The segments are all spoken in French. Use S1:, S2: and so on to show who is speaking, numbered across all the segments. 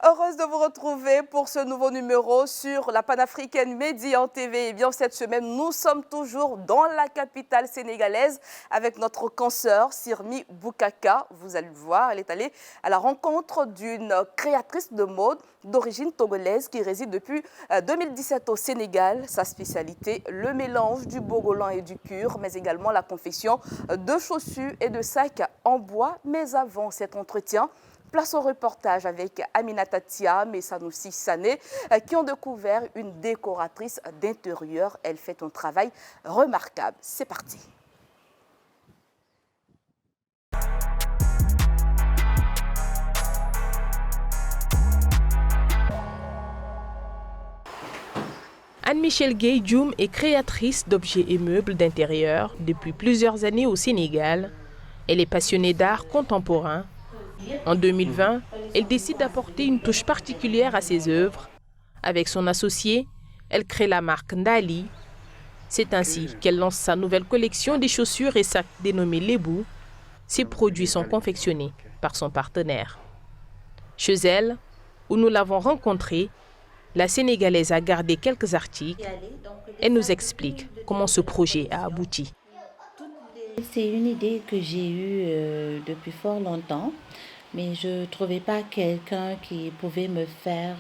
S1: Heureuse de vous retrouver pour ce nouveau numéro sur la panafricaine Médian TV. Et bien cette semaine, nous sommes toujours dans la capitale sénégalaise avec notre consoeur Sirmi Boukaka. Vous allez le voir, elle est allée à la rencontre d'une créatrice de mode d'origine togolaise qui réside depuis 2017 au Sénégal. Sa spécialité, le mélange du bogolan et du cure, mais également la confection de chaussures et de sacs en bois. Mais avant cet entretien, place au reportage avec Aminata Thiam et Sanoussi Sané qui ont découvert une décoratrice d'intérieur. Elle fait un travail remarquable. C'est parti.
S2: Anne-Michel Gueye-Dioum est créatrice d'objets et meubles d'intérieur depuis plusieurs années au Sénégal. Elle est passionnée d'art contemporain. En 2020, elle décide d'apporter une touche particulière à ses œuvres. Avec son associé, elle crée la marque Ndali. C'est ainsi qu'elle lance sa nouvelle collection des chaussures et sacs dénommée Lebou. Ces produits sont confectionnés par son partenaire. Chez elle, où nous l'avons rencontrée, la Sénégalaise a gardé quelques articles. Elle nous explique comment ce projet a abouti.
S3: C'est une idée que j'ai eue depuis fort longtemps, mais je ne trouvais pas quelqu'un qui pouvait me faire,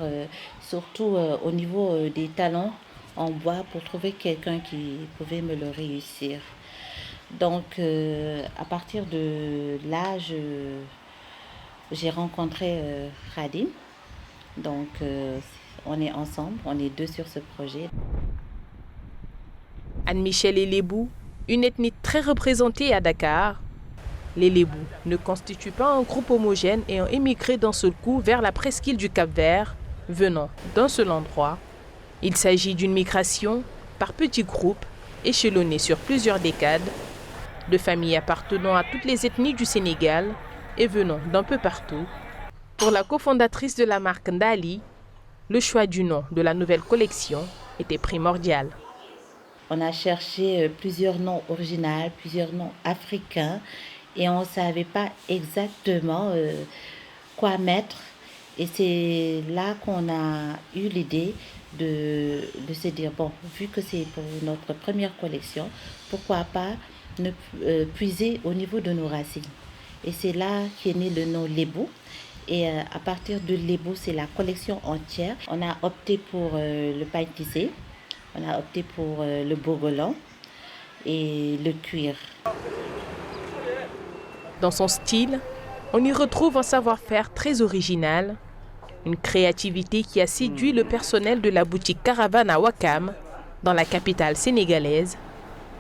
S3: surtout au niveau des talons en bois, pour trouver quelqu'un qui pouvait me le réussir. Donc, à partir de là, j'ai rencontré Khadim. Donc, on est ensemble, on est deux sur ce projet.
S2: Anne-Michel et Lebou, une ethnie très représentée à Dakar. Les Lebou ne constituent pas un groupe homogène et ont émigré d'un seul coup vers la presqu'île du Cap-Vert, venant d'un seul endroit. Il s'agit d'une migration par petits groupes, échelonnés sur plusieurs décades, de familles appartenant à toutes les ethnies du Sénégal et venant d'un peu partout. Pour la cofondatrice de la marque Ndali, le choix du nom de la nouvelle collection était primordial.
S3: On a cherché plusieurs noms originaux, plusieurs noms africains, et on ne savait pas exactement quoi mettre. Et c'est là qu'on a eu l'idée de se dire, bon, vu que c'est pour notre première collection, pourquoi pas ne puiser au niveau de nos racines. Et c'est là qu'est né le nom Lebou. Et à partir de Lebou, c'est la collection entière. On a opté pour le paille tissé, on a opté pour le bogolan et le cuir.
S2: Dans son style, on y retrouve un savoir-faire très original, une créativité qui a séduit le personnel de la boutique Caravane à Ouakam, dans la capitale sénégalaise.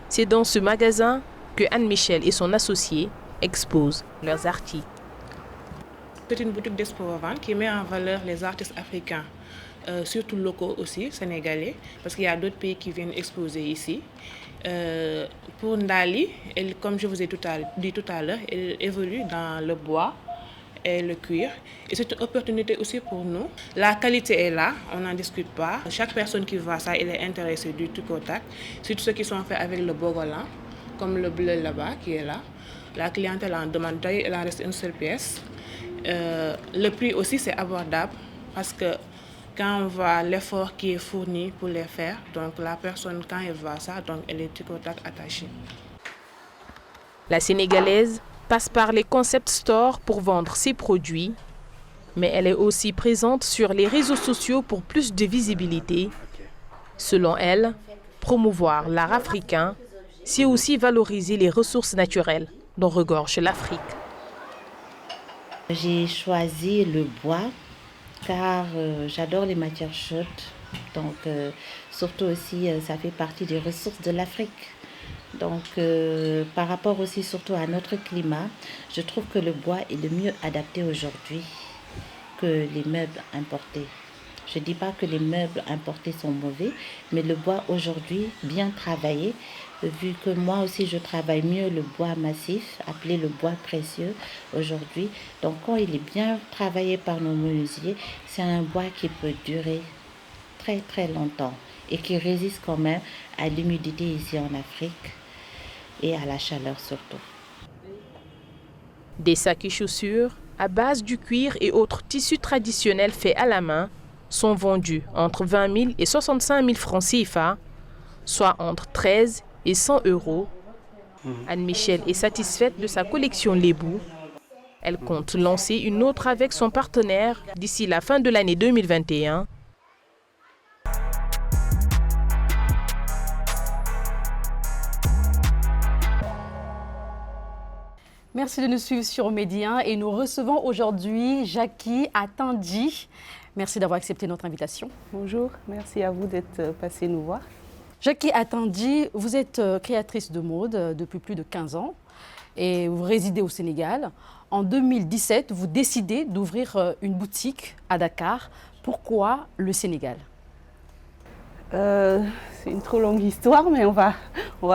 S2: C'est dans ce magasin que Anne-Michel et son associé exposent leurs articles.
S4: C'est une boutique d'expo-vente qui met en valeur les artistes africains, surtout locaux aussi, sénégalais, parce qu'il y a d'autres pays qui viennent exposer ici. Pour Ndali, comme je vous ai dit tout à l'heure, elle évolue dans le bois et le cuir. Et c'est une opportunité aussi pour nous. La qualité est là, on n'en discute pas. Chaque personne qui voit ça, elle est intéressée du tout au tac. Surtout ceux qui sont faits avec le bogolan, comme le bleu là-bas qui est là. La clientèle en demande, il en reste une seule pièce. Le prix aussi c'est abordable parce que quand on voit l'effort qui est fourni pour les faire, donc la personne quand elle voit ça, donc elle est tout au tac attachée.
S2: La Sénégalaise passe par les concept stores pour vendre ses produits, mais elle est aussi présente sur les réseaux sociaux pour plus de visibilité. Selon elle, promouvoir l'art africain, c'est aussi valoriser les ressources naturelles dont regorge l'Afrique.
S3: J'ai choisi le bois car j'adore les matières chaudes. Donc, surtout aussi, ça fait partie des ressources de l'Afrique. Donc, par rapport aussi surtout à notre climat, je trouve que le bois est le mieux adapté aujourd'hui que les meubles importés. Je ne dis pas que les meubles importés sont mauvais, mais le bois aujourd'hui, bien travaillé, vu que moi aussi je travaille mieux le bois massif, appelé le bois précieux aujourd'hui. Donc quand il est bien travaillé par nos menuisiers, c'est un bois qui peut durer très très longtemps et qui résistent quand même à l'humidité ici en Afrique et à la chaleur surtout.
S2: Des sacs et chaussures à base du cuir et autres tissus traditionnels faits à la main sont vendus entre 20 000 et 65 000 francs CFA, soit entre 13 et 100 euros. Anne-Michel est satisfaite de sa collection Lébou. Elle compte lancer une autre avec son partenaire d'ici la fin de l'année 2021.
S5: Merci de nous suivre sur Média et nous recevons aujourd'hui Jackie Atandi. Merci d'avoir accepté notre invitation.
S6: Bonjour, merci à vous d'être passé nous voir.
S5: Jackie Atandi, vous êtes créatrice de mode depuis plus de 15 ans et vous résidez au Sénégal. En 2017, vous décidez d'ouvrir une boutique à Dakar. Pourquoi le Sénégal?
S6: C'est une trop longue histoire, mais on va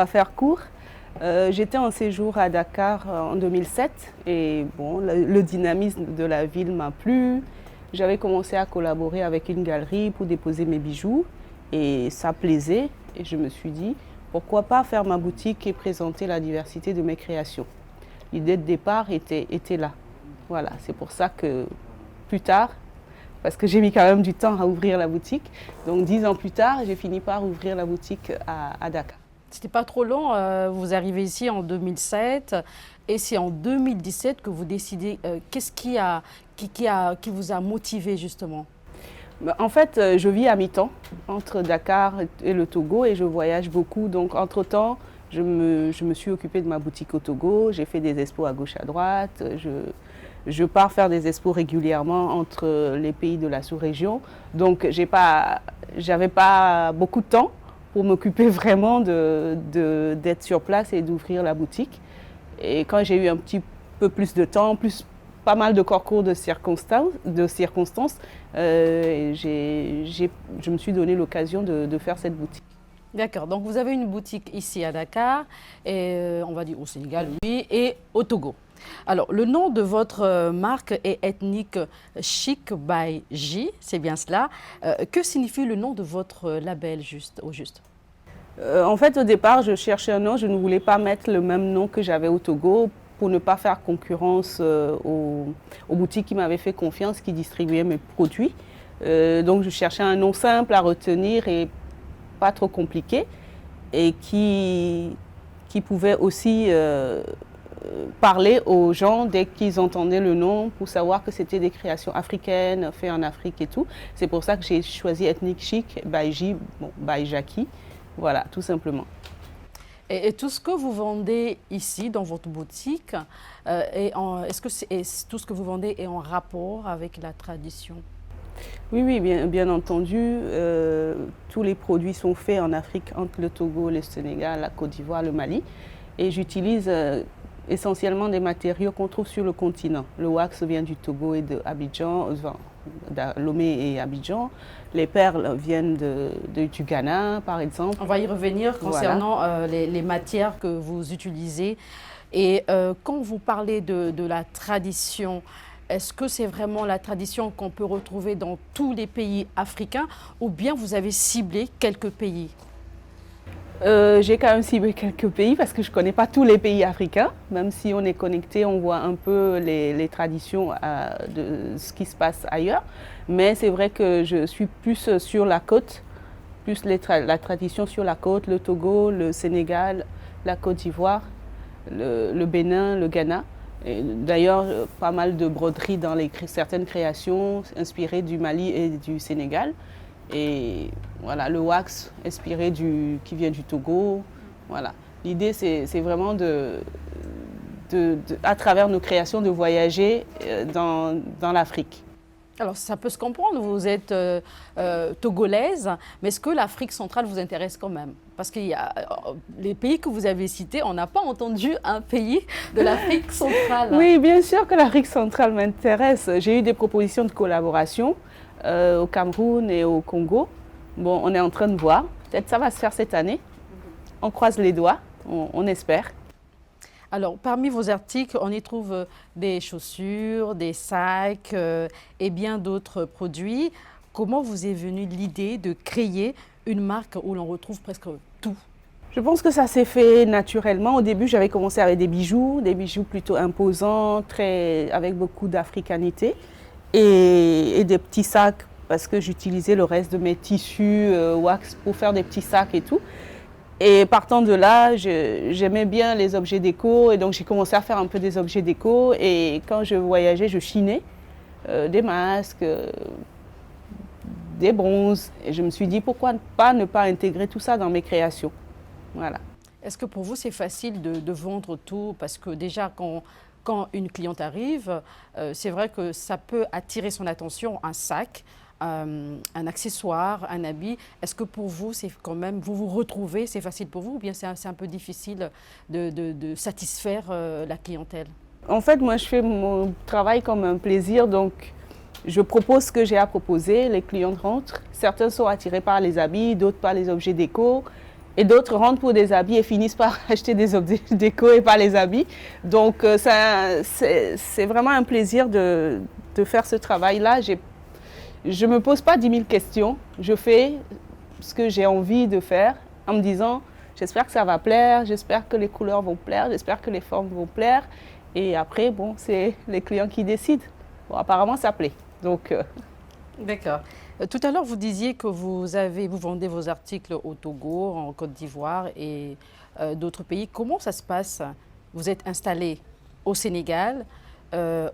S6: faire court. J'étais en séjour à Dakar en 2007 et bon, le dynamisme de la ville m'a plu. J'avais commencé à collaborer avec une galerie pour déposer mes bijoux et ça plaisait. Et je me suis dit, pourquoi pas faire ma boutique et présenter la diversité de mes créations. L'idée de départ était là. Voilà, c'est pour ça que plus tard, parce que j'ai mis quand même du temps à ouvrir la boutique, donc 10 ans plus tard, j'ai fini par ouvrir la boutique à Dakar.
S5: C'était pas trop long, vous arrivez ici en 2007 et c'est en 2017 que vous décidez. Qu'est-ce qui vous a motivé justement?
S6: En fait, je vis à mi-temps entre Dakar et le Togo et je voyage beaucoup. Donc, entre-temps, je me suis occupée de ma boutique au Togo. J'ai fait des expos à gauche, à droite. Je pars faire des expos régulièrement entre les pays de la sous-région. Donc, j'avais pas beaucoup de temps pour m'occuper vraiment d'être sur place et d'ouvrir la boutique. Et quand j'ai eu un petit peu plus de temps, pas mal de concours de circonstances, je me suis donné l'occasion de faire cette boutique.
S5: D'accord, donc vous avez une boutique ici à Dakar, et on va dire au Sénégal, oui, et au Togo. Alors, le nom de votre marque est Ethnic Chic by J, c'est bien cela. Que signifie le nom de votre label au juste?
S6: En fait, au départ, je cherchais un nom. Je ne voulais pas mettre le même nom que j'avais au Togo pour ne pas faire concurrence aux boutiques qui m'avaient fait confiance, qui distribuaient mes produits. Donc, je cherchais un nom simple à retenir et pas trop compliqué et qui pouvait aussi parler aux gens dès qu'ils entendaient le nom pour savoir que c'était des créations africaines, faites en Afrique et tout. C'est pour ça que j'ai choisi Ethnic Chic by J, by Jackie. Voilà, tout simplement.
S5: Et tout ce que vous vendez ici dans votre boutique, est-ce que tout ce que vous vendez est en rapport avec la tradition?
S6: Oui, bien entendu. Tous les produits sont faits en Afrique, entre le Togo, le Sénégal, la Côte d'Ivoire, le Mali. Et j'utilise essentiellement des matériaux qu'on trouve sur le continent. Le wax vient du Togo et d'Abidjan, Lomé et Abidjan. Les perles viennent du Ghana, par exemple.
S5: On va y revenir concernant les matières que vous utilisez. Et quand vous parlez de la tradition, est-ce que c'est vraiment la tradition qu'on peut retrouver dans tous les pays africains ou bien vous avez ciblé quelques pays?
S6: J'ai quand même ciblé quelques pays parce que je ne connais pas tous les pays africains. Même si on est connecté, on voit un peu les traditions de ce qui se passe ailleurs. Mais c'est vrai que je suis plus sur la côte, plus la tradition sur la côte, le Togo, le Sénégal, la Côte d'Ivoire, le Bénin, le Ghana. D'ailleurs, pas mal de broderies dans certaines créations inspirées du Mali et du Sénégal. Et voilà, le wax inspiré qui vient du Togo. Voilà. L'idée, c'est vraiment à travers nos créations, de voyager dans l'Afrique.
S5: Alors, ça peut se comprendre, vous êtes togolaise, mais est-ce que l'Afrique centrale vous intéresse quand même? Parce qu'il y a les pays que vous avez cités, on n'a pas entendu un pays de l'Afrique centrale.
S6: Oui, bien sûr que l'Afrique centrale m'intéresse. J'ai eu des propositions de collaboration au Cameroun et au Congo. Bon, on est en train de voir. Peut-être ça va se faire cette année. On croise les doigts, on espère.
S5: Alors, parmi vos articles, on y trouve des chaussures, des sacs et bien d'autres produits. comment vous est venue l'idée de créer une marque où l'on retrouve presque tout?
S6: Je pense que ça s'est fait naturellement. Au début, j'avais commencé avec des bijoux plutôt imposants, avec beaucoup d'africanité, et des petits sacs, parce que j'utilisais le reste de mes tissus wax pour faire des petits sacs et tout. Et partant de là, j'aimais bien les objets déco, et donc j'ai commencé à faire un peu des objets déco. Et quand je voyageais, je chinais des masques, des bronzes. Et je me suis dit, pourquoi pas ne pas intégrer tout ça dans mes créations. Voilà.
S5: Est-ce que pour vous, c'est facile de vendre tout? Parce que déjà, quand une cliente arrive, c'est vrai que ça peut attirer son attention, un sac, un accessoire, un habit. Est-ce que pour vous, c'est quand même, vous vous retrouvez, c'est facile pour vous, ou bien c'est un peu difficile de satisfaire la clientèle?
S6: En fait, moi, je fais mon travail comme un plaisir, donc je propose ce que j'ai à proposer, les clients rentrent. Certains sont attirés par les habits, d'autres par les objets déco, et d'autres rentrent pour des habits et finissent par acheter des objets déco et pas les habits. Donc, c'est vraiment un plaisir de faire ce travail-là. Je ne me pose pas 10 000 questions. Je fais ce que j'ai envie de faire en me disant, j'espère que ça va plaire, j'espère que les couleurs vont plaire, j'espère que les formes vont plaire. Et après, bon, c'est les clients qui décident. Bon, apparemment, ça plaît. Donc,
S5: D'accord. Tout à l'heure, vous disiez que vous vendez vos articles au Togo, en Côte d'Ivoire et d'autres pays. Comment ça se passe? Vous êtes installé au Sénégal,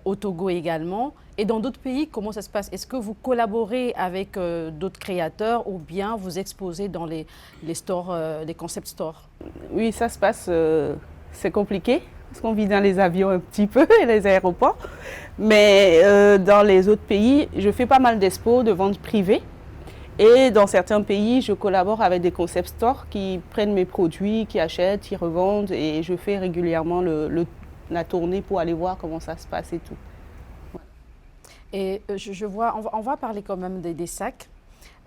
S5: au Togo également, et dans d'autres pays, comment ça se passe? Est-ce que vous collaborez avec d'autres créateurs ou bien vous exposez dans les stores, les concept stores?
S6: oui, ça se passe, c'est compliqué, parce qu'on vit dans les avions un petit peu et les aéroports. Mais dans les autres pays, je fais pas mal d'expos, de ventes privées. Et dans certains pays, je collabore avec des concept stores qui prennent mes produits, qui achètent, qui revendent. Et je fais régulièrement la tournée pour aller voir comment ça se passe et tout. Ouais.
S5: Et je vois, on va parler quand même des sacs.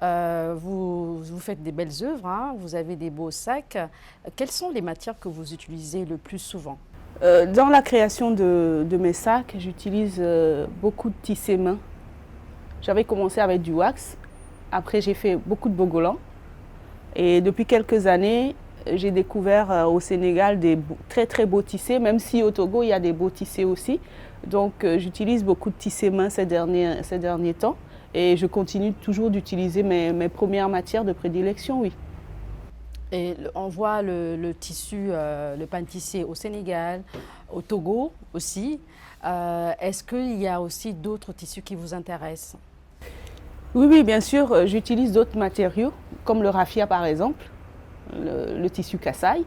S5: Vous faites des belles œuvres, hein, vous avez des beaux sacs. Quelles sont les matières que vous utilisez le plus souvent?
S6: Dans la création de mes sacs, j'utilise beaucoup de tissé main. J'avais commencé avec du wax. Après, j'ai fait beaucoup de bogolan. Et depuis quelques années, j'ai découvert au Sénégal des très très beaux tissés, même si au Togo, il y a des beaux tissés aussi. Donc, j'utilise beaucoup de tissé main ces derniers temps. Et je continue toujours d'utiliser mes premières matières de prédilection, oui.
S5: Et on voit le tissu, le pain tissé au Sénégal, au Togo aussi. Est-ce qu'il y a aussi d'autres tissus qui vous intéressent?
S6: Oui, oui, bien sûr, j'utilise d'autres matériaux, comme le raffia par exemple, le tissu Kasaï.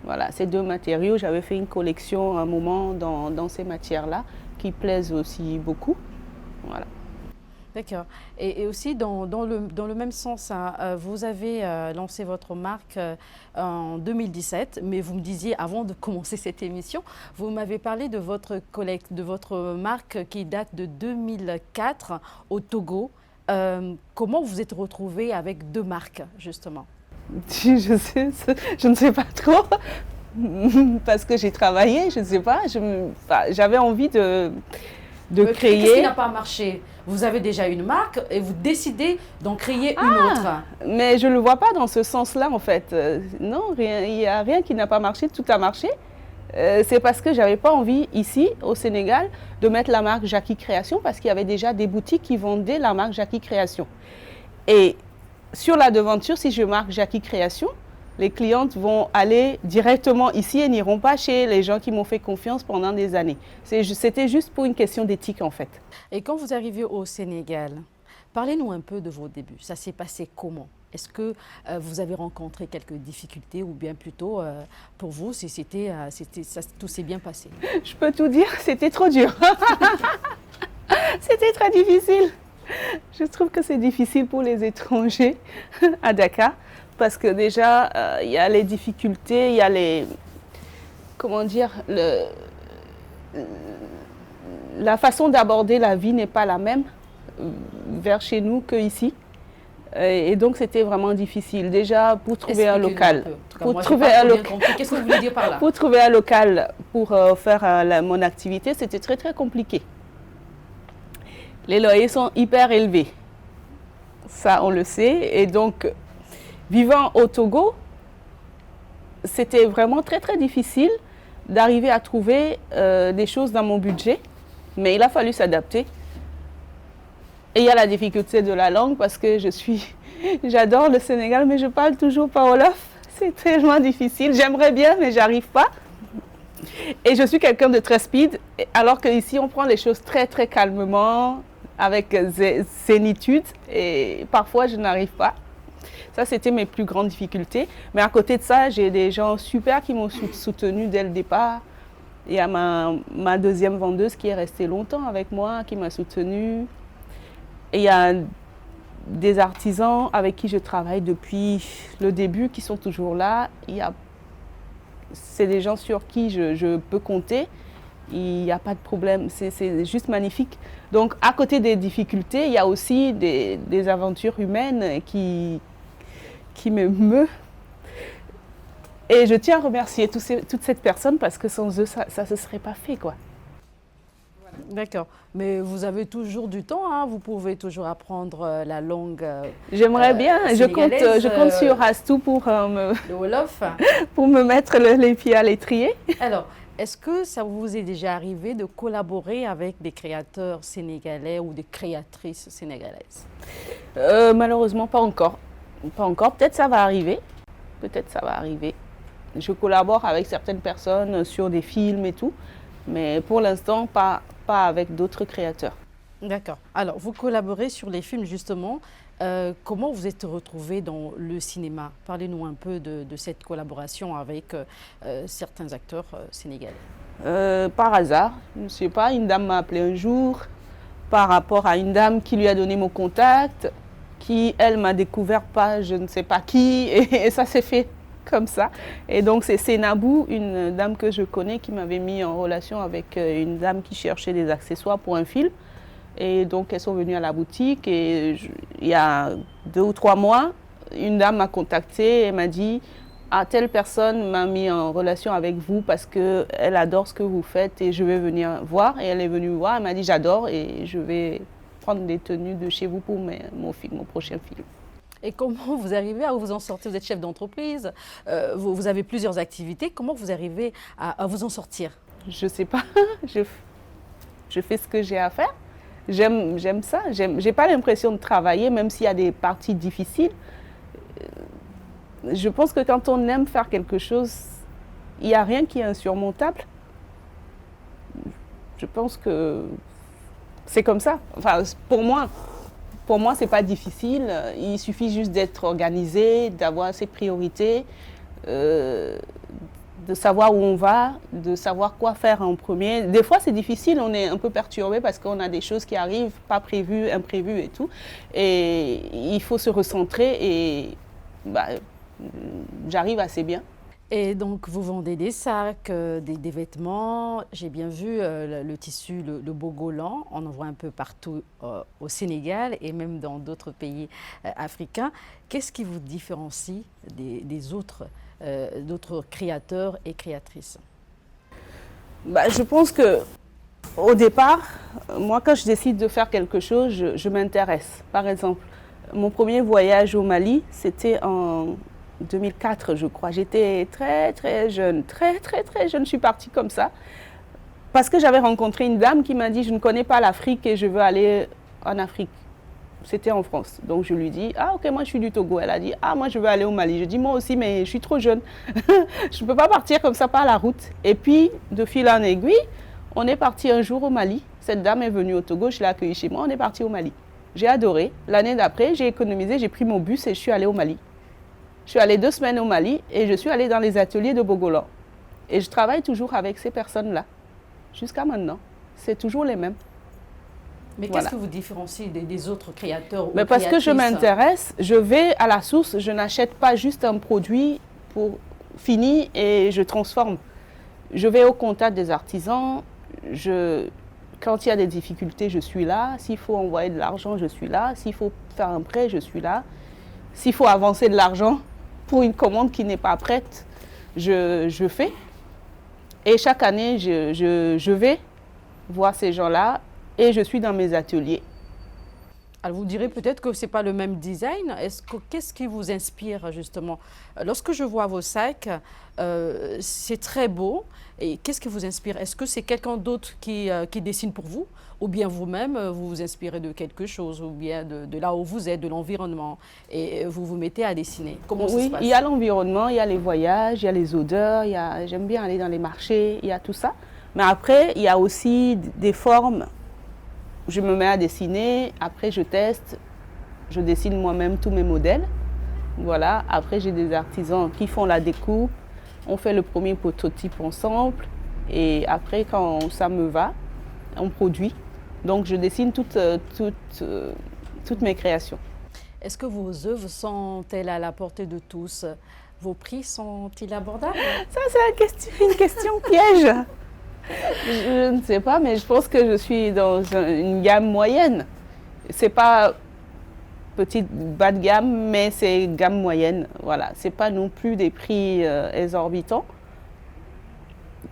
S6: Voilà, ces deux matériaux, j'avais fait une collection à un moment dans ces matières-là, qui plaisent aussi beaucoup. Voilà.
S5: D'accord. Et aussi, dans le même sens, hein, vous avez lancé votre marque en 2017, mais vous me disiez, avant de commencer cette émission, vous m'avez parlé de votre marque qui date de 2004 au Togo. Comment vous êtes retrouvé avec deux marques, justement?
S6: Je ne sais pas trop, parce que j'ai travaillé, je ne sais pas, j'avais envie de créer.
S5: Qu'est-ce qui n'a pas marché? Vous avez déjà une marque et vous décidez d'en créer une autre.
S6: Mais je ne le vois pas dans ce sens-là, en fait. Non, il n'y a rien qui n'a pas marché, tout a marché. C'est parce que je n'avais pas envie, ici, au Sénégal, de mettre la marque Jackie Création, parce qu'il y avait déjà des boutiques qui vendaient la marque Jackie Création. Et sur la devanture, si je marque Jackie Création, les clientes vont aller directement ici et n'iront pas chez les gens qui m'ont fait confiance pendant des années. C'était juste pour une question d'éthique, en fait.
S5: Et quand vous arrivez au Sénégal, parlez-nous un peu de vos débuts. Ça s'est passé comment? Est-ce que vous avez rencontré quelques difficultés ou bien plutôt, pour vous, tout s'est bien passé?
S6: Je peux tout dire, c'était trop dur. C'était très difficile. Je trouve que c'est difficile pour les étrangers à Dakar. Parce que déjà, il y a les difficultés, il y a les... Comment dire? La façon d'aborder la vie n'est pas la même vers chez nous qu'ici. Et donc, c'était vraiment difficile. Déjà, pour trouver un local.
S5: Qu'est-ce que vous voulez dire par là?
S6: Pour trouver un local pour faire mon activité, c'était très, très compliqué. Les loyers sont hyper élevés. ça on le sait. Et donc, vivant au Togo, c'était vraiment très très difficile d'arriver à trouver des choses dans mon budget, mais il a fallu s'adapter. Et il y a la difficulté de la langue parce que j'adore le Sénégal, mais je parle toujours pas wolof. C'est tellement difficile. J'aimerais bien, mais j'arrive pas. Et je suis quelqu'un de très speed, alors qu'ici on prend les choses très très calmement, avec zénitude, et parfois je n'arrive pas. Ça, c'était mes plus grandes difficultés. Mais à côté de ça, j'ai des gens super qui m'ont soutenu dès le départ. Il y a ma deuxième vendeuse qui est restée longtemps avec moi, qui m'a soutenue. Et il y a des artisans avec qui je travaille depuis le début qui sont toujours là. C'est des gens sur qui je peux compter. Il n'y a pas de problème, c'est juste magnifique. Donc, à côté des difficultés, il y a aussi des aventures humaines qui m'émeut. Et je tiens à remercier toutes ces personnes parce que sans eux, ça ne se serait pas fait, quoi.
S5: D'accord. Mais vous avez toujours du temps, hein? Vous pouvez toujours apprendre la langue
S6: J'aimerais bien. Je compte sur Astou pour
S5: le Wolof.
S6: Pour me mettre les pieds à l'étrier.
S5: Alors, est-ce que ça vous est déjà arrivé de collaborer avec des créateurs sénégalais ou des créatrices sénégalaises?
S6: Malheureusement, pas encore. Pas encore. Peut-être ça va arriver. Peut-être ça va arriver. Je collabore avec certaines personnes sur des films et tout, mais pour l'instant, pas avec d'autres créateurs.
S5: D'accord. Alors, vous collaborez sur les films, justement. Comment vous êtes retrouvés dans le cinéma? Parlez-nous un peu de cette collaboration avec certains acteurs sénégalais.
S6: Par hasard, je ne sais pas, une dame m'a appelé un jour par rapport à une dame qui lui a donné mon contact, qui, elle, m'a découvert pas je ne sais pas qui, et ça s'est fait comme ça. Et donc, c'est Sénabou, une dame que je connais, qui m'avait mis en relation avec une dame qui cherchait des accessoires pour un film. Et donc, elles sont venues à la boutique et il y a 2 ou 3 mois, une dame m'a contactée et m'a dit « Ah, telle personne m'a mis en relation avec vous parce qu'elle adore ce que vous faites et je vais venir voir. » Et elle est venue voir, elle m'a dit « J'adore et je vais prendre des tenues de chez vous pour mon prochain film. »
S5: Et comment vous arrivez à vous en sortir? Vous êtes chef d'entreprise, vous avez plusieurs activités. Comment vous arrivez à vous en sortir?
S6: Je ne sais pas, je fais ce que j'ai à faire. J'aime ça, j'ai pas l'impression de travailler, même s'il y a des parties difficiles. Je pense que quand on aime faire quelque chose, il n'y a rien qui est insurmontable. Je pense que c'est comme ça. Enfin, pour moi, c'est pas difficile. Il suffit juste d'être organisé, d'avoir ses priorités, de savoir où on va, de savoir quoi faire en premier. Des fois, c'est difficile, on est un peu perturbé parce qu'on a des choses qui arrivent, pas prévues, imprévues et tout. Et il faut se recentrer et j'arrive assez bien.
S5: Et donc, vous vendez des sacs, des vêtements. J'ai bien vu le tissu, le bogolan. On en voit un peu partout au Sénégal et même dans d'autres pays africains. Qu'est-ce qui vous différencie des autres créateurs et créatrices?
S6: Je pense qu'au départ, moi, quand je décide de faire quelque chose, je m'intéresse. Par exemple, mon premier voyage au Mali, c'était en 2004, je crois. J'étais très, très jeune, très, très, très jeune. Je suis partie comme ça parce que j'avais rencontré une dame qui m'a dit « Je ne connais pas l'Afrique et je veux aller en Afrique ». C'était en France. Donc, je lui dis « Ah, ok, moi, je suis du Togo ». Elle a dit « Ah, moi, je veux aller au Mali ». Je dis « Moi aussi, mais je suis trop jeune. Je ne peux pas partir comme ça par la route ». Et puis, de fil en aiguille, on est parti un jour au Mali. Cette dame est venue au Togo, je l'ai accueillie chez moi. On est parti au Mali. J'ai adoré. L'année d'après, j'ai économisé, j'ai pris mon bus et je suis allée au Mali. Je suis allée 2 semaines au Mali et je suis allée dans les ateliers de Bogolan. Et je travaille toujours avec ces personnes-là. Jusqu'à maintenant. C'est toujours les mêmes.
S5: Mais
S6: voilà.
S5: Qu'est-ce qui vous différencie des autres créateurs?
S6: Mais parce que je m'intéresse, je vais à la source, je n'achète pas juste un produit pour fini et je transforme. Je vais au contact des artisans. Quand il y a des difficultés, je suis là. S'il faut envoyer de l'argent, je suis là. S'il faut faire un prêt, je suis là. S'il faut avancer de l'argent pour une commande qui n'est pas prête, je fais. Et chaque année, je vais voir ces gens-là et je suis dans mes ateliers.
S5: Alors vous direz peut-être que ce n'est pas le même design. Qu'est-ce qui vous inspire justement? Lorsque je vois vos sacs, c'est très beau. Et qu'est-ce qui vous inspire? Est-ce que c'est quelqu'un d'autre qui dessine pour vous? Ou bien vous-même, vous vous inspirez de quelque chose? Ou bien de là où vous êtes, de l'environnement? Et vous vous mettez à dessiner? Comment ça se passe?
S6: Il y a l'environnement, il y a les voyages, il y a les odeurs. J'aime bien aller dans les marchés, il y a tout ça. Mais après, il y a aussi des formes. Je me mets à dessiner, après je teste, je dessine moi-même tous mes modèles. Voilà, après j'ai des artisans qui font la découpe, on fait le premier prototype ensemble et après quand ça me va, on produit. Donc je dessine toutes mes créations.
S5: Est-ce que vos œuvres sont-elles à la portée de tous? Vos prix sont-ils abordables?
S6: Ça c'est une question piège. Je ne sais pas, mais je pense que je suis dans une gamme moyenne. C'est pas petite bas de gamme, mais c'est gamme moyenne. Voilà, c'est pas non plus des prix exorbitants.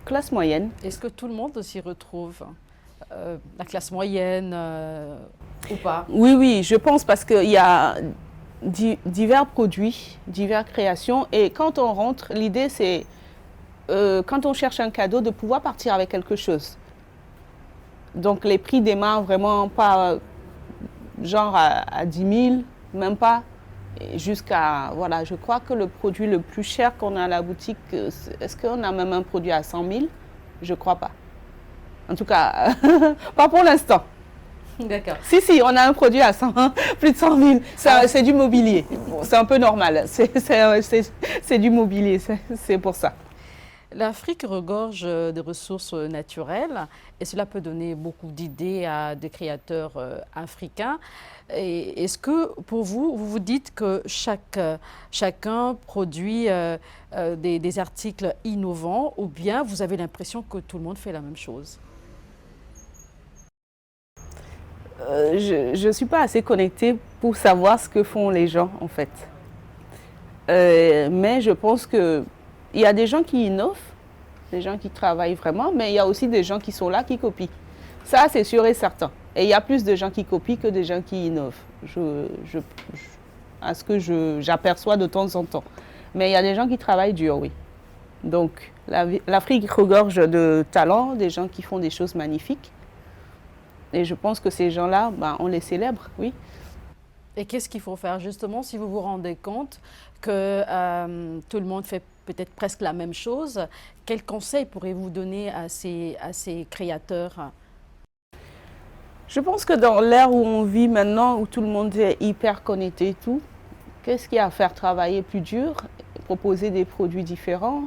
S6: Classe moyenne.
S5: Est-ce que tout le monde s'y retrouve? La classe moyenne ou pas?
S6: Oui, je pense parce qu'il y a divers produits, diverses créations. Et quand on rentre, l'idée c'est quand on cherche un cadeau, de pouvoir partir avec quelque chose. Donc les prix démarrent vraiment pas genre à 10 000, même pas, jusqu'à, voilà, je crois que le produit le plus cher qu'on a à la boutique, est-ce qu'on a même un produit à 100 000? Je crois pas. En tout cas, pas pour l'instant.
S5: D'accord.
S6: Si, on a un produit à 100, plus de 100 000. C'est du mobilier. Bon, c'est un peu normal. C'est du mobilier, c'est pour ça.
S5: L'Afrique regorge de ressources naturelles et cela peut donner beaucoup d'idées à des créateurs africains. Est-ce que pour vous, vous vous dites que chacun produit des articles innovants ou bien vous avez l'impression que tout le monde fait la même chose?
S6: Je ne suis pas assez connectée pour savoir ce que font les gens en fait. Mais je pense que il y a des gens qui innovent, des gens qui travaillent vraiment, mais il y a aussi des gens qui sont là, qui copient. Ça, c'est sûr et certain. Et il y a plus de gens qui copient que de gens qui innovent, à ce que j'aperçois de temps en temps. Mais il y a des gens qui travaillent dur, oui. Donc, l'Afrique regorge de talents, des gens qui font des choses magnifiques. Et je pense que ces gens-là, on les célèbre, oui.
S5: Et qu'est-ce qu'il faut faire justement si vous vous rendez compte que tout le monde fait peut-être presque la même chose? Quels conseils pourrez-vous donner à ces créateurs?
S6: Je pense que dans l'ère où on vit maintenant, où tout le monde est hyper connecté et tout, qu'est-ce qu'il y a à faire travailler plus dur, proposer des produits différents,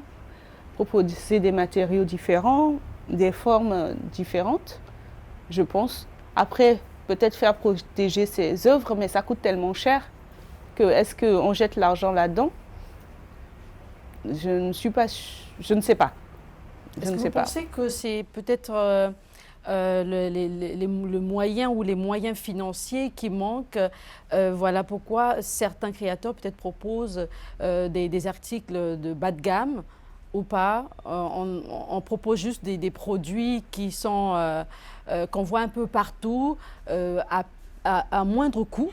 S6: proposer des matériaux différents, des formes différentes, je pense. Après, peut-être faire protéger ses œuvres, mais ça coûte tellement cher que est-ce qu'on jette l'argent là-dedans? Je ne sais pas.
S5: Est-ce que vous pensez que c'est peut-être le moyen ou les moyens financiers qui manquent? Voilà pourquoi certains créateurs peut-être proposent des articles de bas de gamme ou pas. On propose juste des produits qui sont qu'on voit un peu partout à moindre coût.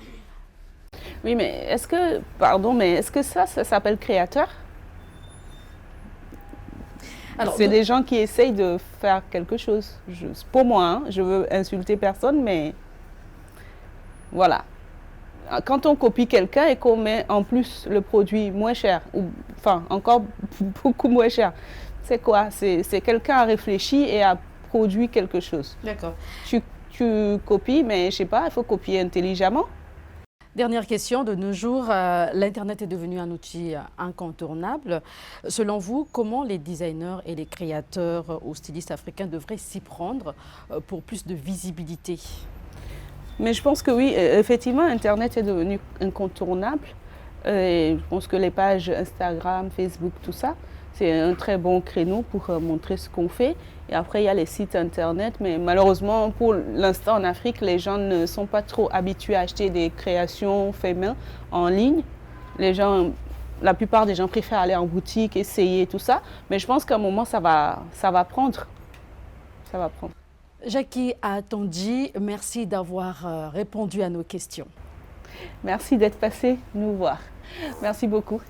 S6: Oui, mais est-ce que ça s'appelle créateur? C'est des gens qui essayent de faire quelque chose. Pour moi, je veux insulter personne, mais voilà. Quand on copie quelqu'un et qu'on met en plus le produit moins cher, ou enfin encore beaucoup moins cher, c'est quoi? C'est quelqu'un a réfléchi et a produit quelque chose.
S5: D'accord.
S6: Tu copies, mais je sais pas, il faut copier intelligemment.
S5: Dernière question, de nos jours, l'Internet est devenu un outil incontournable. Selon vous, comment les designers et les créateurs ou stylistes africains devraient s'y prendre pour plus de visibilité?
S6: Mais je pense que oui, effectivement, Internet est devenu incontournable. Et je pense que les pages Instagram, Facebook, tout ça, c'est un très bon créneau pour montrer ce qu'on fait. Et après, il y a les sites Internet. Mais malheureusement, pour l'instant, en Afrique, les gens ne sont pas trop habitués à acheter des créations faites main en ligne. La plupart des gens préfèrent aller en boutique, essayer tout ça. Mais je pense qu'à un moment, ça va prendre. Ça va prendre.
S5: Jackie Atondi, merci d'avoir répondu à nos questions.
S6: Merci d'être passé nous voir. Merci beaucoup.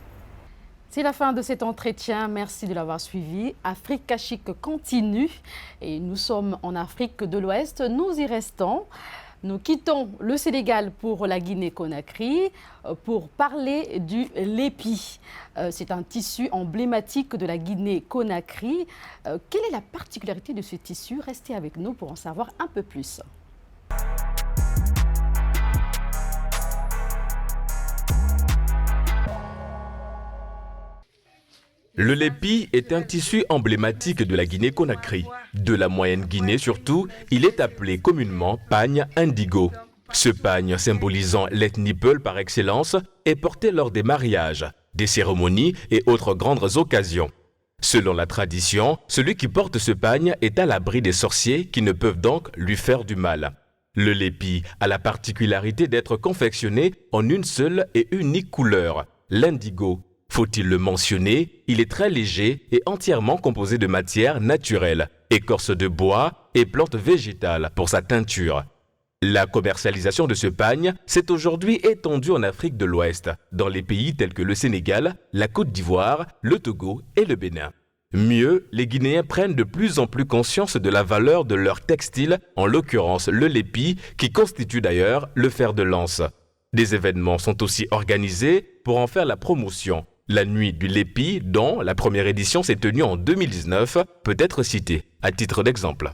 S5: C'est la fin de cet entretien. Merci de l'avoir suivi. Africa Chic continue et nous sommes en Afrique de l'Ouest. Nous y restons. Nous quittons le Sénégal pour la Guinée-Conakry pour parler du lépi. C'est un tissu emblématique de la Guinée-Conakry. Quelle est la particularité de ce tissu? Restez avec nous pour en savoir un peu plus.
S7: Le lépi est un tissu emblématique de la Guinée-Conakry. De la moyenne Guinée surtout, il est appelé communément pagne indigo. Ce pagne, symbolisant l'ethnie Peul par excellence, est porté lors des mariages, des cérémonies et autres grandes occasions. Selon la tradition, celui qui porte ce pagne est à l'abri des sorciers qui ne peuvent donc lui faire du mal. Le lépi a la particularité d'être confectionné en une seule et unique couleur, l'indigo. Faut-il le mentionner, il est très léger et entièrement composé de matière naturelle, écorce de bois et plantes végétales pour sa teinture. La commercialisation de ce pagne s'est aujourd'hui étendue en Afrique de l'Ouest, dans les pays tels que le Sénégal, la Côte d'Ivoire, le Togo et le Bénin. Mieux, les Guinéens prennent de plus en plus conscience de la valeur de leur textile, en l'occurrence le lépi, qui constitue d'ailleurs le fer de lance. Des événements sont aussi organisés pour en faire la promotion. La nuit du lépi, dont la première édition s'est tenue en 2019, peut être citée à titre d'exemple.